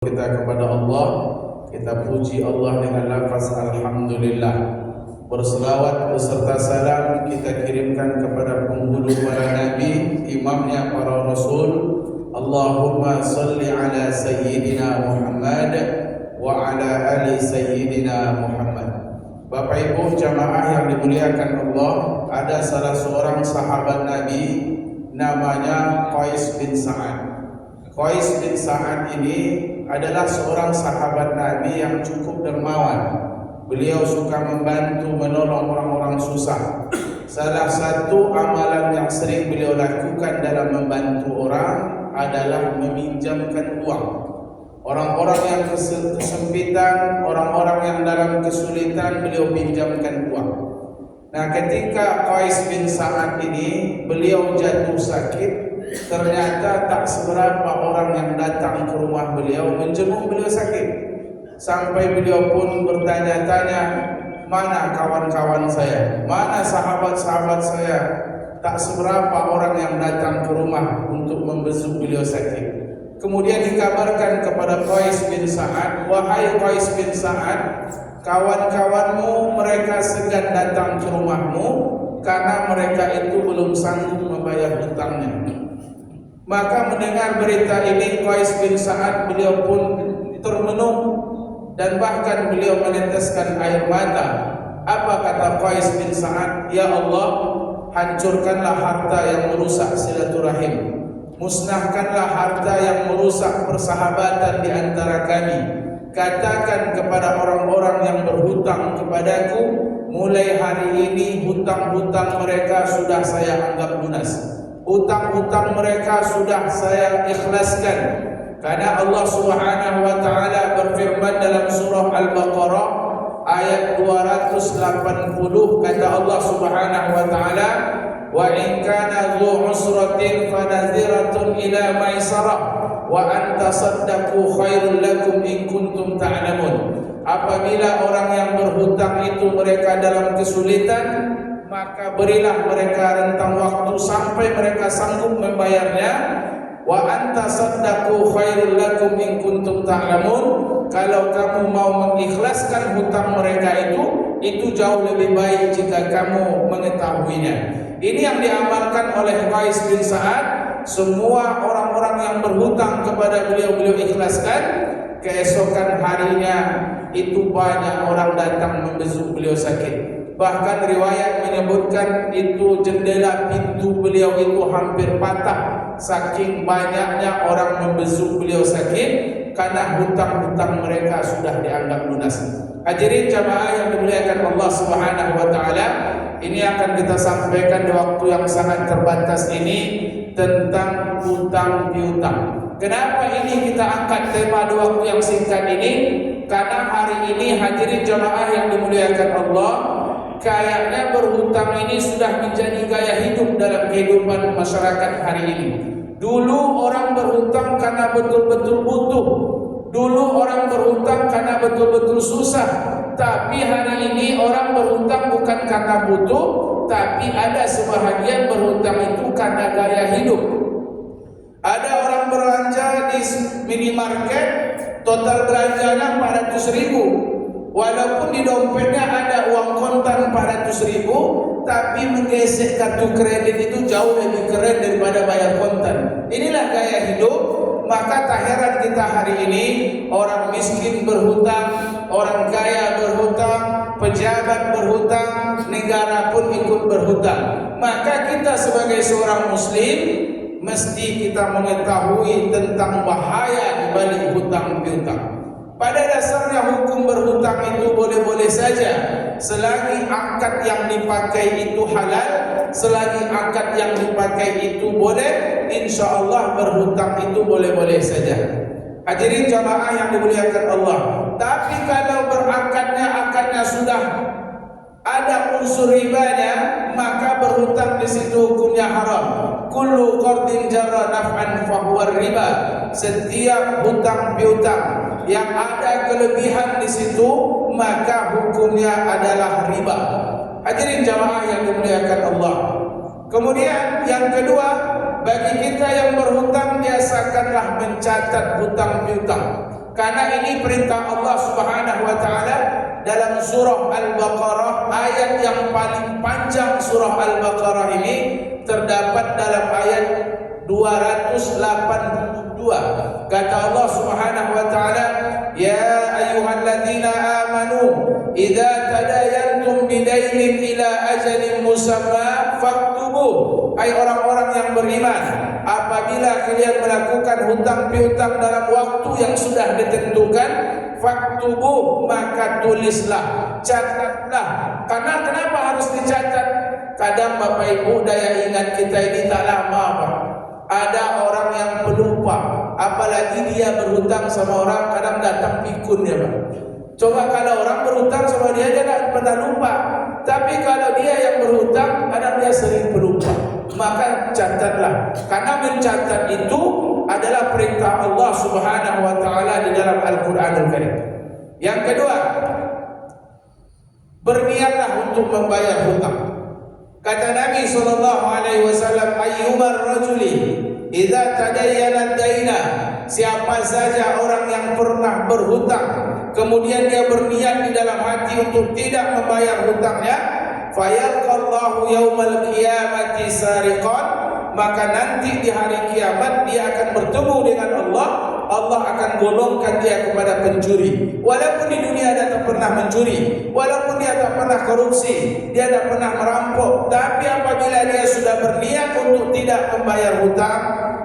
Kita kepada Allah, kita puji Allah dengan lafaz Alhamdulillah. Berselawat beserta salam kita kirimkan kepada penghulu para nabi, imamnya para rasul. Allahumma salli ala Sayyidina Muhammad wa ala ali Sayyidina Muhammad. Bapak Ibu jamaah yang dimuliakan Allah, ada salah seorang sahabat Nabi namanya Qais bin Sa'ad. Qais bin Sa'ad ini adalah seorang sahabat Nabi yang cukup dermawan. Beliau suka membantu menolong orang-orang susah. Salah satu amalan yang sering beliau lakukan dalam membantu orang adalah meminjamkan uang. Orang-orang yang kesempitan, orang-orang yang dalam kesulitan, beliau pinjamkan uang. Nah, ketika Qais bin Sa'ad ini beliau jatuh sakit, ternyata tak seberapa orang yang datang ke rumah beliau menjenguk beliau sakit. Sampai beliau pun bertanya-tanya, mana kawan-kawan saya, mana sahabat-sahabat saya. Tak seberapa orang yang datang ke rumah untuk membesuk beliau sakit. Kemudian dikabarkan kepada Qais bin Sa'ad, wahai Qais bin Sa'ad, kawan-kawanmu mereka segan datang ke rumahmu karena mereka itu belum sanggup membayar hutangnya. Maka mendengar berita ini Qais bin Sa'ad, beliau pun termenung dan bahkan beliau meneteskan air mata. Apa kata Qais bin Sa'ad? Ya Allah, hancurkanlah harta yang merusak silaturahim, musnahkanlah harta yang merusak persahabatan di antara kami. Katakan kepada orang-orang yang berhutang kepadaku, mulai hari ini hutang-hutang mereka sudah saya anggap lunas. Hutang-hutang mereka sudah saya ikhlaskan. Karena Allah Subhanahu wa taala berfirman dalam surah Al-Baqarah ayat 280, kata Allah Subhanahu wa taala, wa in kana dzu usratin fanadhiratun ila maisarah wa an tasaddaqu khairul lakum in kuntum ta'lamun. Apabila orang yang berhutang itu mereka dalam kesulitan, maka berilah mereka rentang waktu sampai mereka sanggup membayarnya. Wa anta saddaqu khairul lakum in kuntum ta'lamun. Kalau kamu mau mengikhlaskan hutang mereka itu jauh lebih baik jika kamu mengetahuinya. Ini yang diamalkan oleh Qais bin Sa'ad. Semua orang-orang yang berhutang kepada beliau ikhlaskan. Keesokan harinya itu banyak orang datang membesuk beliau sakit. Bahkan riwayat menyebutkan itu jendela pintu beliau itu hampir patah, saking banyaknya orang membesuk beliau sakit karena hutang-hutang mereka sudah dianggap lunas. Hadirin jamaah yang dimuliakan Allah Subhanahu wa taala, ini akan kita sampaikan di waktu yang sangat terbatas ini tentang hutang piutang. Kenapa ini kita angkat tema di waktu yang singkat ini? Karena hari ini hadirin jamaah yang dimuliakan Allah, kayaknya berhutang ini sudah menjadi gaya hidup dalam kehidupan masyarakat hari ini. Dulu orang berhutang karena betul-betul butuh. Dulu orang berhutang karena betul-betul susah. Tapi hari ini orang berhutang bukan karena butuh, tapi ada sebahagian berhutang itu karena gaya hidup. Ada orang belanja di minimarket, total belanjanya 400.000. Walaupun di dompetnya ada uang kontan 400.000, tapi menggesek kartu kredit itu jauh lebih keren daripada bayar kontan. Inilah gaya hidup. Maka tak heran kita hari ini orang miskin berhutang, orang kaya berhutang, pejabat berhutang, negara pun ikut berhutang. Maka kita sebagai seorang muslim mesti kita mengetahui tentang bahaya di balik hutang piutang. Pada dasarnya hukum berhutang itu boleh-boleh saja selagi akad yang dipakai itu halal, selagi akad yang dipakai itu boleh, insya Allah berhutang itu boleh-boleh saja. Hadirin jamaah yang dimuliakan Allah. Tapi kalau akadnya sudah ada unsur ribanya, maka berhutang di situ hukumnya haram. Kullu qardin jarra naf'an fahuwa riba. Setiap hutang piutang yang ada kelebihan di situ, maka hukumnya adalah riba. Hadirin jamaah yang dimuliakan Allah. Kemudian yang kedua, bagi kita yang berhutang biasakanlah mencatat hutang piutang. Karena ini perintah Allah Subhanahu wa taala dalam surah Al-Baqarah, ayat yang paling panjang surah Al-Baqarah ini terdapat dalam ayat 282. Kata Allah Subhanahu wa taala, "Ya ayyuhalladzina amanu, idza tadayantum bidainin ila ajalin musamma faktubuh." Hai orang-orang yang beriman, apabila kalian melakukan hutang piutang dalam waktu yang sudah ditentukan, faktubuh, maka tulislah, catatlah. Karena kenapa harus dicatat? Kadang Bapak Ibu daya ingat kita ini tak lama, Pak. Ada orang yang pelupa, apalagi dia berhutang sama orang, kadang datang pikun dia, Pak. Coba kalau orang berhutang sama dia tak pernah lupa. Tapi kalau dia yang berhutang, kadang dia sering pelupa. Maka catatlah. Karena mencatat itu adalah perintah Allah Subhanahu wa taala di dalam Al-Qur'anul Karim. Yang kedua, berniatlah untuk membayar hutang. Kata Nabi sallallahu alaihi wasallam, ayyumar rajuli idza tadayyana daina, siapa saja orang yang pernah berhutang kemudian dia berniat di dalam hati untuk tidak membayar hutangnya, fayalqallahu yaumal qiyamati sariqan, maka nanti di hari kiamat dia akan bertemu dengan Allah. Allah akan golongkan dia kepada pencuri. Walaupun di dunia dia tak pernah mencuri, walaupun dia tak pernah korupsi, dia tak pernah merampok, tapi apabila dia sudah berniat untuk tidak membayar hutang,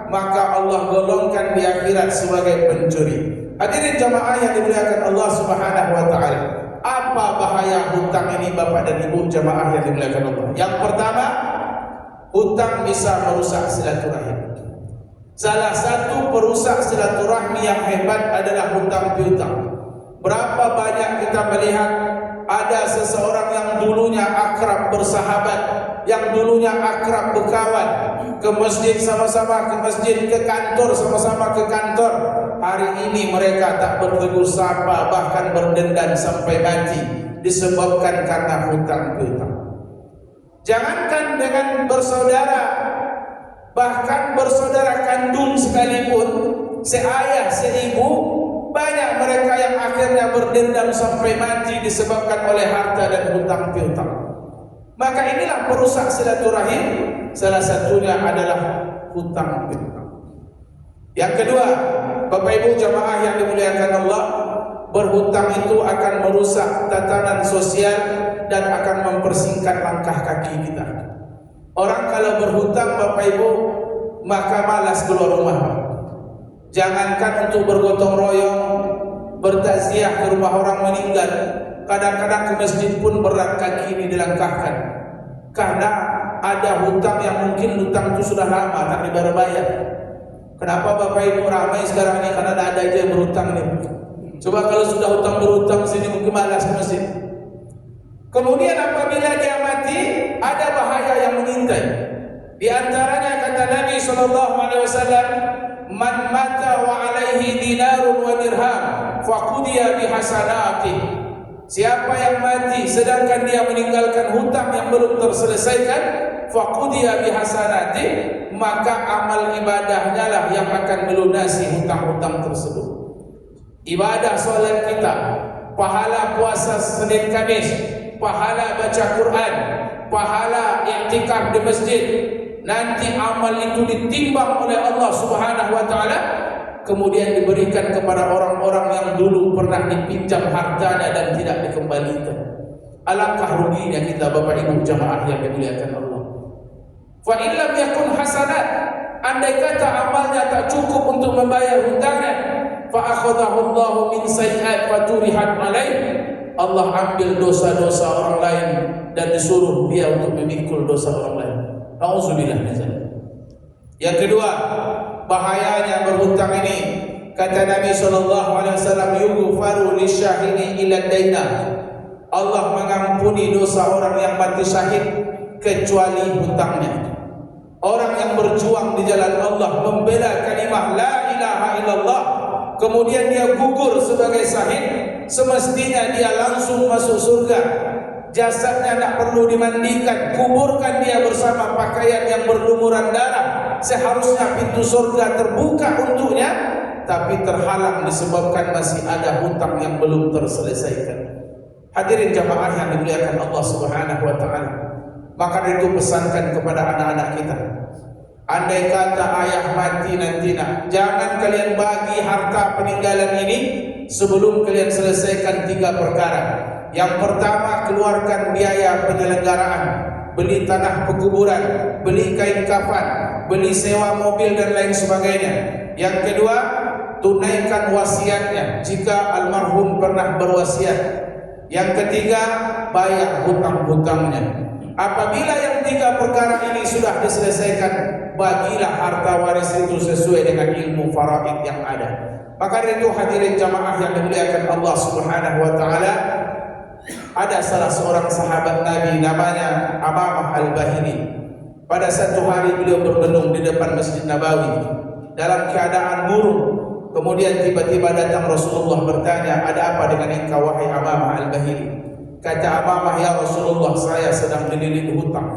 maka Allah golongkan di akhirat sebagai pencuri. Hadirin jamaah yang dimuliakan Allah Subhanahu wa taala. Apa bahaya hutang ini Bapak dan Ibu jamaah yang dimuliakan Allah? Yang pertama, hutang bisa merusak silaturahim. Salah satu perusak silaturahmi yang hebat adalah hutang piutang. Berapa banyak kita melihat ada seseorang yang dulunya akrab bersahabat, yang dulunya akrab berkawan, ke masjid sama-sama ke masjid, ke kantor sama-sama ke kantor. Hari ini mereka tak bertegur sapa, bahkan berdendam sampai mati disebabkan karena hutang piutang. Jangankan dengan bersaudara, bahkan bersaudara kandung sekalipun, seayah, seibu, banyak mereka yang akhirnya berdendam sampai mati disebabkan oleh harta dan hutang piutang. Maka inilah perusak silaturahim, salah satunya adalah hutang piutang. Yang kedua, Bapak Ibu jamaah yang dimuliakan Allah, berhutang itu akan merusak tatanan sosial dan akan mempersingkat langkah kaki kita. Orang kalau berhutang Bapak Ibu, maka malas keluar rumah. Jangankan untuk bergotong royong, bertakziah ke rumah orang meninggal, kadang-kadang ke masjid pun berat kaki ini dilangkahkan. Karena ada hutang yang mungkin hutang itu sudah lama tak dibayar. Kenapa Bapak Ibu ramai sekarang ini? Karena ada aja yang berhutang nih. Coba kalau sudah hutang berhutang sini mungkin malas ke masjid. Kemudian apabila dia mati, ada bahaya yang mengintai. Di antaranya kata Nabi SAW, man mata wa alaihi dinarun wa dirham faqudiya bihasanati. Siapa yang mati sedangkan dia meninggalkan hutang yang belum terselesaikan, faqudiya bihasanati, maka amal ibadahnya lah yang akan melunasi hutang-hutang tersebut. Ibadah solat kita, pahala puasa Senin Kamis, pahala baca Quran, pahala i'tikaf di masjid, nanti amal itu ditimbang oleh Allah Subhanahu wa taala, kemudian diberikan kepada orang-orang yang dulu pernah dipinjam hartanya dan tidak dikembalikan. Alangkah ruginya kita Bapak Ibu jamaah yang dimuliakan Allah. Fa illam yakun hasanat, andai kata amalnya tak cukup untuk membayar hutangnya, fa akhadahu Allah min sayyi'at faturihat alaihi, Allah ambil dosa-dosa orang lain dan disuruh dia untuk memikul dosa orang lain. Nauzubillah min dzalik. Yang kedua, bahayanya berhutang ini, kata Nabi SAW, yughfaru lisyahidi ila daina, Allah mengampuni dosa orang yang mati syahid kecuali hutangnya. Orang yang berjuang di jalan Allah, membela kalimah la ilaha illallah, kemudian dia gugur sebagai syahid, semestinya dia langsung masuk surga. Jasadnya tak perlu dimandikan, kuburkan dia bersama pakaian yang berlumuran darah. Seharusnya pintu surga terbuka untuknya, tapi terhalang disebabkan masih ada hutang yang belum terselesaikan. Hadirin jamaah yang dimuliakan Allah Subhanahu wa taala. Maka itu pesankan kepada anak-anak kita. Andai kata ayah mati nantinya, jangan kalian bagi harta peninggalan ini sebelum kalian selesaikan 3 perkara. Yang pertama, keluarkan biaya penyelenggaraan, beli tanah pekuburan, beli kain kafan, beli sewa mobil dan lain sebagainya. Yang kedua, tunaikan wasiatnya jika almarhum pernah berwasiat. Yang ketiga, bayar hutang-hutangnya. Apabila yang 3 perkara ini sudah diselesaikan, bagilah harta waris itu sesuai dengan ilmu faraid yang ada. Maka itu hadirin jamaah yang dimuliakan Allah Subhanahu wa taala, ada salah seorang sahabat Nabi namanya Amamah Al-Bahili. Pada satu hari beliau bermenung di depan Masjid Nabawi dalam keadaan murung. Kemudian tiba-tiba datang Rasulullah bertanya, "Ada apa dengan engkau wahai Amamah Al-Bahili?" Kata Amamah, "Ya Rasulullah, saya sedang dililit hutang.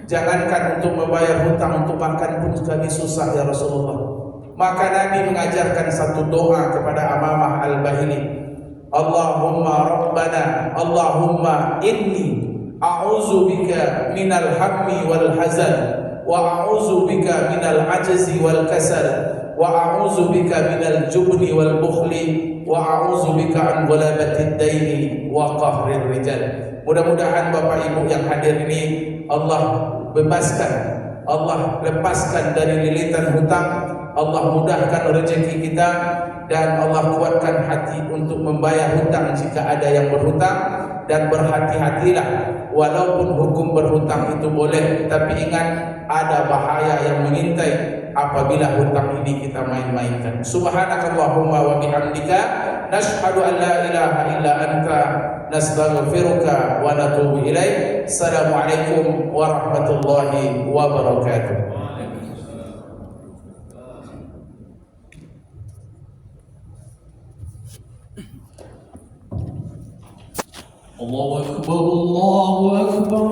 Jangankan untuk membayar hutang, untuk makan pun kami susah ya Rasulullah." Maka Nabi mengajarkan satu doa kepada Amamah Al-Bahili. Allahumma Rabbana, Allahumma inni a'udzu bika minal hammi wal hazan, wa a'udzu bika minal ajzi wal kasal, wa a'udzu bika minal jubni wal bukhli, wa a'udzu bika an ghalabatid daini wa qahrir rijal. Mudah-mudahan Bapak Ibu yang hadir ini Allah bebaskan, Allah lepaskan dari lilitan hutang, Allah mudahkan rezeki kita, dan Allah kuatkan hati untuk membayar hutang jika ada yang berhutang. Dan berhati-hatilah, walaupun hukum berhutang itu boleh, tapi ingat ada bahaya yang mengintai apabila hutang ini kita main-mainkan. Subhanakallahumma wa bihamdika, nashhadu an la ilaha illa anta, nastaghfiruka wa natubu ilaik. Assalamualaikum warahmatullahi wabarakatuh. Allahu Akbar, Allahu Akbar.